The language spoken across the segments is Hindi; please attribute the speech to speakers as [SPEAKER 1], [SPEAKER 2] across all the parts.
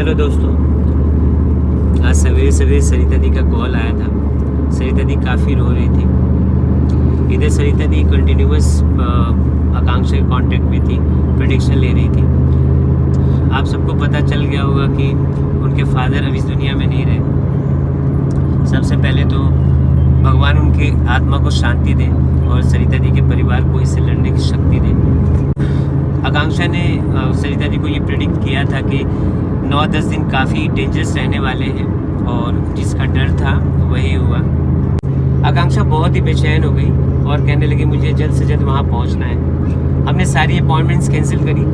[SPEAKER 1] हेलो दोस्तों, आज सवेरे सवेरे सरिता दी का कॉल आया था। सरिता दी काफ़ी रो रही थी। इधर सरिता दी कंटिन्यूस आकांक्षा के कांटेक्ट में थी, प्रेडिक्शन ले रही थी। आप सबको पता चल गया होगा कि उनके फादर अब इस दुनिया में नहीं रहे। सबसे पहले तो भगवान उनके आत्मा को शांति दे और सरिता दी के परिवार को इससे लड़ने की शक्ति दे। आकांक्षा ने सरिता दी को ये प्रेडिक्ट किया था कि 9-10 दिन काफ़ी डेंजरस रहने वाले हैं और जिसका डर था वही हुआ। आकांक्षा बहुत ही बेचैन हो गई और कहने लगी मुझे जल्द से जल्द वहाँ पहुँचना है। हमने सारी अपॉइंटमेंट्स कैंसिल करी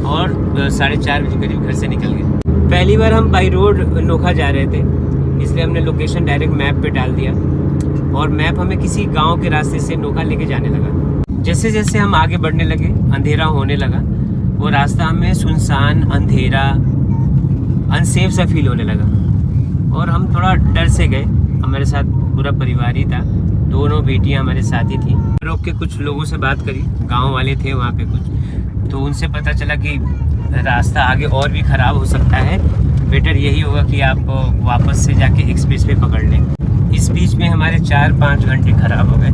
[SPEAKER 1] और 4:30 बजे करीब घर से निकल गए। पहली बार हम बाई रोड नोखा जा रहे थे, इसलिए हमने लोकेशन डायरेक्ट मैप पे डाल दिया और मैप हमें किसी गाँव के रास्ते से नोखा लेके जाने लगा। जैसे जैसे हम आगे बढ़ने लगे अंधेरा होने लगा। वो रास्ता हमें सुनसान, अंधेरा, अनसेफ सा फील होने लगा और हम थोड़ा डर से गए। हमारे साथ पूरा परिवार ही था, दोनों बेटियां हमारे साथ ही थी। रोक के कुछ लोगों से बात करी, गांव वाले थे वहाँ पे कुछ, तो उनसे पता चला कि रास्ता आगे और भी ख़राब हो सकता है। बेटर यही होगा कि आप वापस से जाके एक्सप्रेस वे पकड़ लें। इस बीच में हमारे 4-5 घंटे ख़राब हो गए।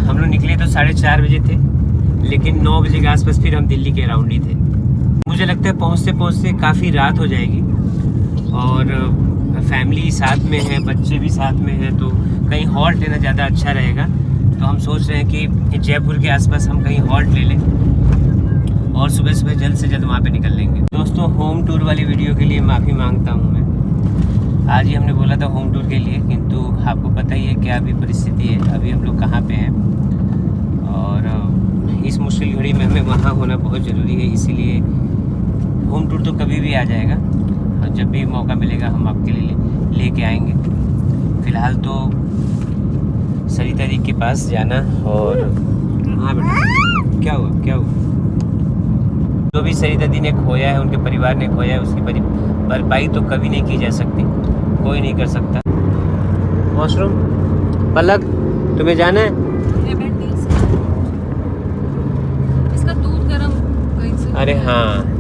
[SPEAKER 1] हम लोग निकले तो 4:30 बजे थे, लेकिन 9 बजे के आसपास फिर हम दिल्ली के अराउंड ही थे। मुझे लगता है पहुँचते पहुँचते काफ़ी रात हो जाएगी और फैमिली साथ में है, बच्चे भी साथ में हैं, तो कहीं हॉल्ट लेना ज़्यादा अच्छा रहेगा। तो हम सोच रहे हैं कि जयपुर के आसपास हम कहीं हॉल्ट ले लें और सुबह सुबह जल्द से जल्द वहाँ पे निकल लेंगे। दोस्तों, होम टूर वाली वीडियो के लिए माफ़ी मांगता हूँ मैं। आज ही हमने बोला था होम टूर के लिए, किंतु आपको पता ही है क्या अभी परिस्थिति है, अभी हम लोग कहाँ पे हैं और इस मुश्किल घड़ी में हमें वहाँ होना बहुत ज़रूरी है। इसीलिए होम टूर तो कभी भी आ जाएगा और जब भी मौका मिलेगा हम आपके लिए लेके आएंगे। फ़िलहाल तो सरिता दी के पास जाना और हाँ बेटा, क्या हुआ? जो भी सरिता दी ने खोया है, उनके परिवार ने खोया है, उसकी भरपाई तो कभी नहीं की जा सकती, कोई नहीं कर सकता। वॉशरूम पलक, तुम्हें जाना है?
[SPEAKER 2] इसका दूध गरम कहीं से।
[SPEAKER 1] अरे हाँ,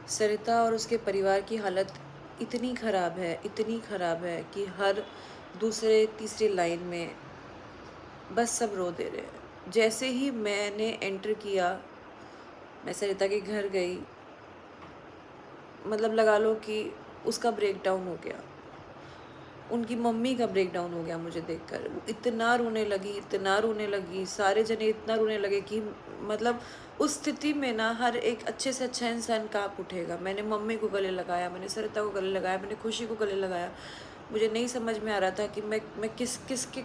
[SPEAKER 2] सरिता और उसके परिवार की हालत इतनी ख़राब है कि हर दूसरे तीसरे लाइन में बस सब रो दे रहे हैं। जैसे ही मैंने एंटर किया, मैं सरिता के घर गई, मतलब लगा लो कि उसका ब्रेकडाउन हो गया, उनकी मम्मी का ब्रेकडाउन हो गया मुझे देखकर। वो इतना रोने लगी, सारे जने इतना रोने लगे कि मतलब उस स्थिति में ना हर एक अच्छे से अच्छा इंसान काँप उठेगा। मैंने मम्मी को गले लगाया, मैंने सरिता को गले लगाया, मैंने खुशी को गले लगाया। मुझे नहीं समझ में आ रहा था कि मैं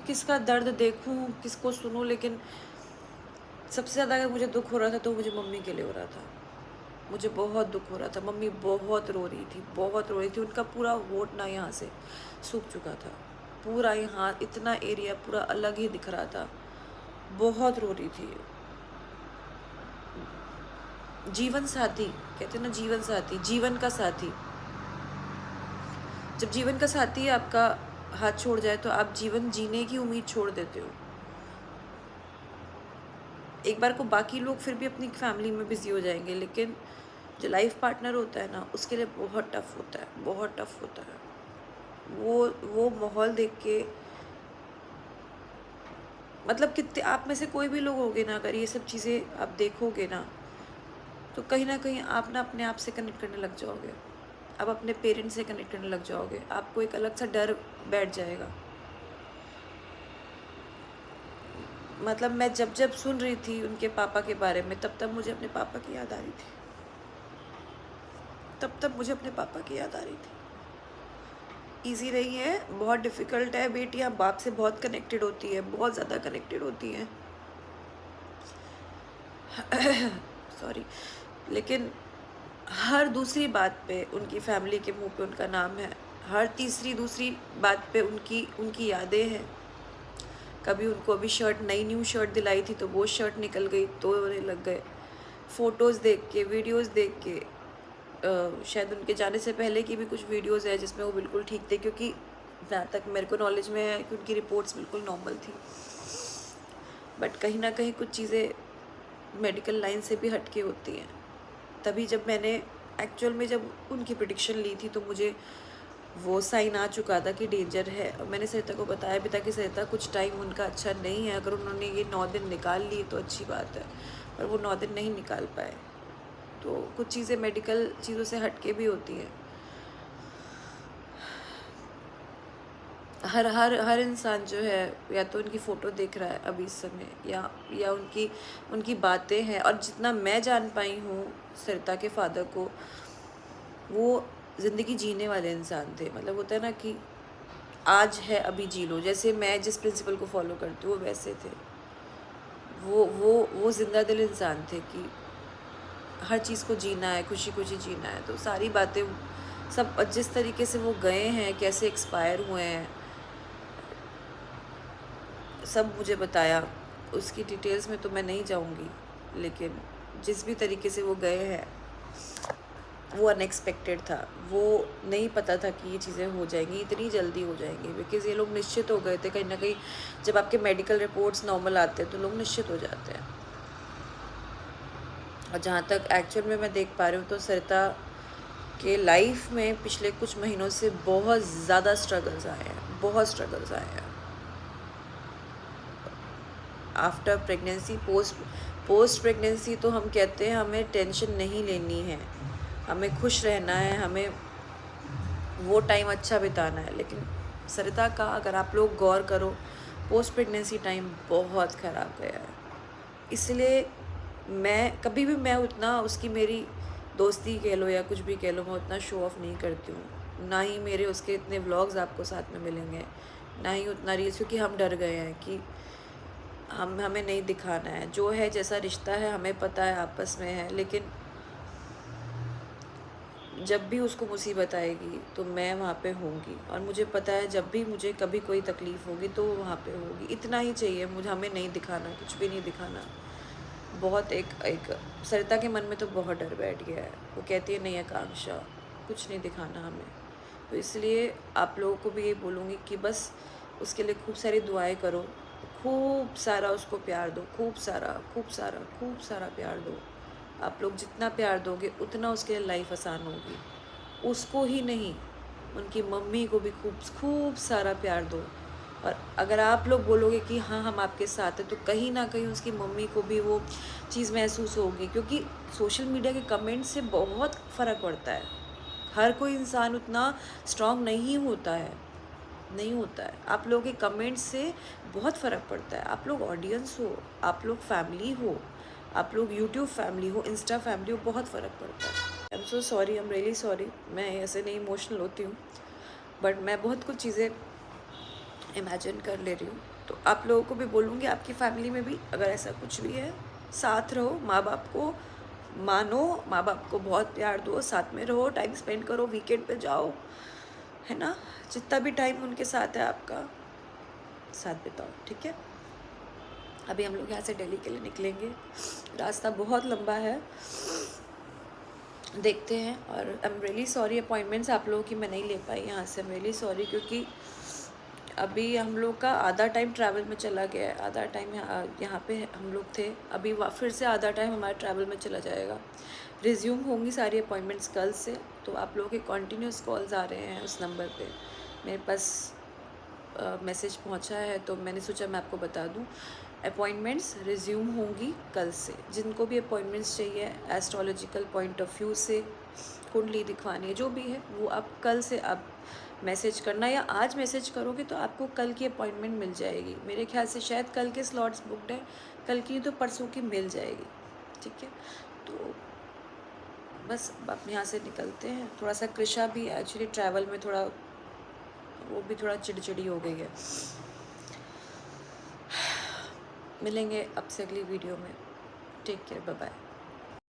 [SPEAKER 2] किसका दर्द देखूं, किसको सुनूं, लेकिन सबसे ज़्यादा अगर मुझे दुख हो रहा था तो मुझे मम्मी के लिए हो रहा था। मुझे बहुत दुख हो रहा था। मम्मी बहुत रो रही थी। उनका पूरा होठ ना यहाँ से सूख चुका था, पूरा यहाँ इतना एरिया पूरा अलग ही दिख रहा था। बहुत रो रही थी। जीवन साथी, कहते हैं ना जीवन साथी, जीवन का साथी। जब जीवन का साथी आपका हाथ छोड़ जाए तो आप जीवन जीने की उम्मीद छोड़ देते हो। एक बार को बाकी लोग फिर भी अपनी फैमिली में बिजी हो जाएंगे, लेकिन जो लाइफ पार्टनर होता है ना, उसके लिए बहुत टफ होता है, बहुत टफ होता है। वो माहौल देख के, मतलब कितने आप में से कोई भी लोग होगे ना, अगर ये सब चीज़ें आप देखोगे ना, तो कहीं ना कहीं आप ना अपने आप से कनेक्ट करने लग जाओगे, आप अपने पेरेंट्स से कनेक्ट करने लग जाओगे, आपको एक अलग सा डर बैठ जाएगा। मतलब मैं जब जब सुन रही थी उनके पापा के बारे में, तब तब मुझे अपने पापा की याद आ रही थी, तब तब मुझे अपने पापा की याद आ रही थी। ईजी नहीं है, बहुत डिफ़िकल्ट है। बेटियाँ बाप से बहुत कनेक्टेड होती है, बहुत ज़्यादा कनेक्टेड होती हैं। सॉरी, लेकिन हर दूसरी बात पे उनकी फैमिली के मुंह पे उनका नाम है, हर तीसरी दूसरी बात पे उनकी यादें हैं। कभी उनको अभी न्यू शर्ट दिलाई थी तो वो शर्ट निकल गई तो रोने लग गए। फ़ोटोज़ देख के, वीडियोज़ देख के, शायद उनके जाने से पहले की भी कुछ वीडियोज़ है जिसमें वो बिल्कुल ठीक थे, क्योंकि जहाँ तक मेरे को नॉलेज में है कि उनकी रिपोर्ट्स बिल्कुल नॉर्मल थी। बट कहीं ना कहीं कुछ चीज़ें मेडिकल लाइन से भी हटके होती हैं। तभी जब मैंने एक्चुअल में जब उनकी प्रेडिक्शन ली थी तो मुझे वो साइन आ चुका था कि डेंजर है, और मैंने सरिता को बताया भी था कि सरिता कुछ टाइम उनका अच्छा नहीं है, अगर उन्होंने ये 9 दिन निकाल लिए तो अच्छी बात है, पर वो 9 दिन नहीं निकाल पाए। तो कुछ चीज़ें मेडिकल चीज़ों से हटके भी होती हैं। हर इंसान जो है या तो उनकी फ़ोटो देख रहा है अभी इस समय, या उनकी बातें हैं। और जितना मैं जान पाई हूँ सरिता के फादर को, वो ज़िंदगी जीने वाले इंसान थे। मतलब होता है ना कि आज है अभी जी लो, जैसे मैं जिस प्रिंसिपल को फॉलो करती हूँ वो वैसे थे। वो जिंदा दिल इंसान थे कि हर चीज़ को जीना है, खुशी खुशी जीना है। तो सारी बातें सब जिस तरीके से वो गए हैं, कैसे एक्सपायर हुए हैं, सब मुझे बताया। उसकी डिटेल्स में तो मैं नहीं जाऊंगी, लेकिन जिस भी तरीके से वो गए हैं वो अनएक्सपेक्टेड था। वो नहीं पता था कि ये चीज़ें हो जाएंगी, इतनी जल्दी हो जाएंगी, बिकॉज़ ये लोग निश्चित हो गए थे कहीं ना कहीं। जब आपके मेडिकल रिपोर्ट्स नॉर्मल आते हैं तो लोग निश्चित हो जाते हैं। और जहाँ तक एक्चुअल में मैं देख पा रही हूँ तो सरिता के लाइफ में पिछले कुछ महीनों से बहुत ज़्यादा स्ट्रगल्स आए हैं, बहुत स्ट्रगल्स आए हैं। आफ्टर प्रेगनेंसी, पोस्ट प्रेगनेंसी तो हम कहते हैं हमें टेंशन नहीं लेनी है, हमें खुश रहना है, हमें वो टाइम अच्छा बिताना है। लेकिन सरिता का अगर आप लोग गौर करो, पोस्ट प्रेगनेंसी टाइम बहुत ख़राब गया है। इसलिए मैं उतना उसकी, मेरी दोस्ती कह लो या कुछ भी कह लो, मैं उतना शो ऑफ नहीं करती हूँ। ना ही मेरे उसके इतने व्लॉग्स आपको साथ में मिलेंगे, ना ही उतना रील्स, क्योंकि हम डर गए हैं कि हमें नहीं दिखाना है। जो है, जैसा रिश्ता है हमें पता है आपस में है, लेकिन जब भी उसको मुसीबत आएगी तो मैं वहाँ पे होंगी। और मुझे पता है जब भी मुझे कभी कोई तकलीफ़ होगी तो वो वहाँ पे होगी। इतना ही चाहिए मुझे, हमें नहीं दिखाना, कुछ भी नहीं दिखाना। बहुत एक सरिता के मन में तो बहुत डर बैठ गया है। वो कहती है नहीं आकांक्षा, कुछ नहीं दिखाना हमें। तो इसलिए आप लोगों को भी ये बोलूँगी कि बस उसके लिए खूब सारी दुआएं करो, खूब सारा उसको प्यार दो, खूब सारा प्यार दो। आप लोग जितना प्यार दोगे उतना उसके लिए लाइफ आसान होगी। उसको ही नहीं, उनकी मम्मी को भी खूब सारा प्यार दो। और अगर आप लोग बोलोगे कि हाँ हम आपके साथ हैं, तो कहीं ना कहीं उसकी मम्मी को भी वो चीज़ महसूस होगी, क्योंकि सोशल मीडिया के कमेंट से बहुत फ़र्क पड़ता है। हर कोई इंसान उतना स्ट्रांग नहीं होता है। आप लोगों के कमेंट से बहुत फ़र्क पड़ता है। आप लोग ऑडियंस हो, आप लोग फैमिली हो, आप लोग यूट्यूब फैमिली हो, इंस्टा फैमिली हो, बहुत फ़र्क पड़ता है। I am so sorry, I am really sorry. मैं ऐसे नहीं इमोशनल होती हूँ, बट मैं बहुत कुछ चीज़ें इमेजिन कर ले रही हूँ। तो आप लोगों को भी बोलूँगी, आपकी फैमिली में भी अगर ऐसा कुछ भी है, साथ रहो, माँ बाप को मानो, माँ बाप को बहुत प्यार दो, साथ में रहो, टाइम स्पेंड करो, वीकेंड पे जाओ, है ना। जितना भी टाइम उनके साथ है आपका, साथ बिताओ, ठीक है। अभी हम लोग यहाँ से दिल्ली के लिए निकलेंगे, रास्ता बहुत लंबा है। देखते हैं। और I am really sorry, appointments आप लोगों की मैं नहीं ले पाई यहाँ से, आई एम रियली सॉरी, क्योंकि अभी हम लोग का आधा टाइम ट्रैवल में चला गया है, आधा टाइम यहाँ पे हम लोग थे, अभी फिर से आधा टाइम हमारा ट्रैवल में चला जाएगा। रिज्यूम होंगी सारी अपॉइंटमेंट्स कल से, तो आप लोगों के कॉन्टीन्यूस कॉल्स आ रहे हैं उस नंबर पे, मेरे पास मैसेज पहुंचा है, तो मैंने सोचा मैं आपको बता दूं। अपॉइंटमेंट्स रिज्यूम होंगी कल से, जिनको भी अपॉइंटमेंट्स चाहिए एस्ट्रोलॉजिकल पॉइंट ऑफ व्यू से, कुंडली दिखवानी है, जो भी है वो आप कल से आप मैसेज करना, या आज मैसेज करोगे तो आपको कल की अपॉइंटमेंट मिल जाएगी। मेरे ख्याल से शायद कल के स्लॉट्स बुकड है, कल की तो परसों की मिल जाएगी, ठीक है। तो बस अब आप यहाँ से निकलते हैं। थोड़ा सा कृषा भी एक्चुअली ट्रैवल में थोड़ा, वो भी थोड़ा चिड़चिड़ी हो गई है। मिलेंगे अब से अगली वीडियो में, टेक केयर, बाय बाय।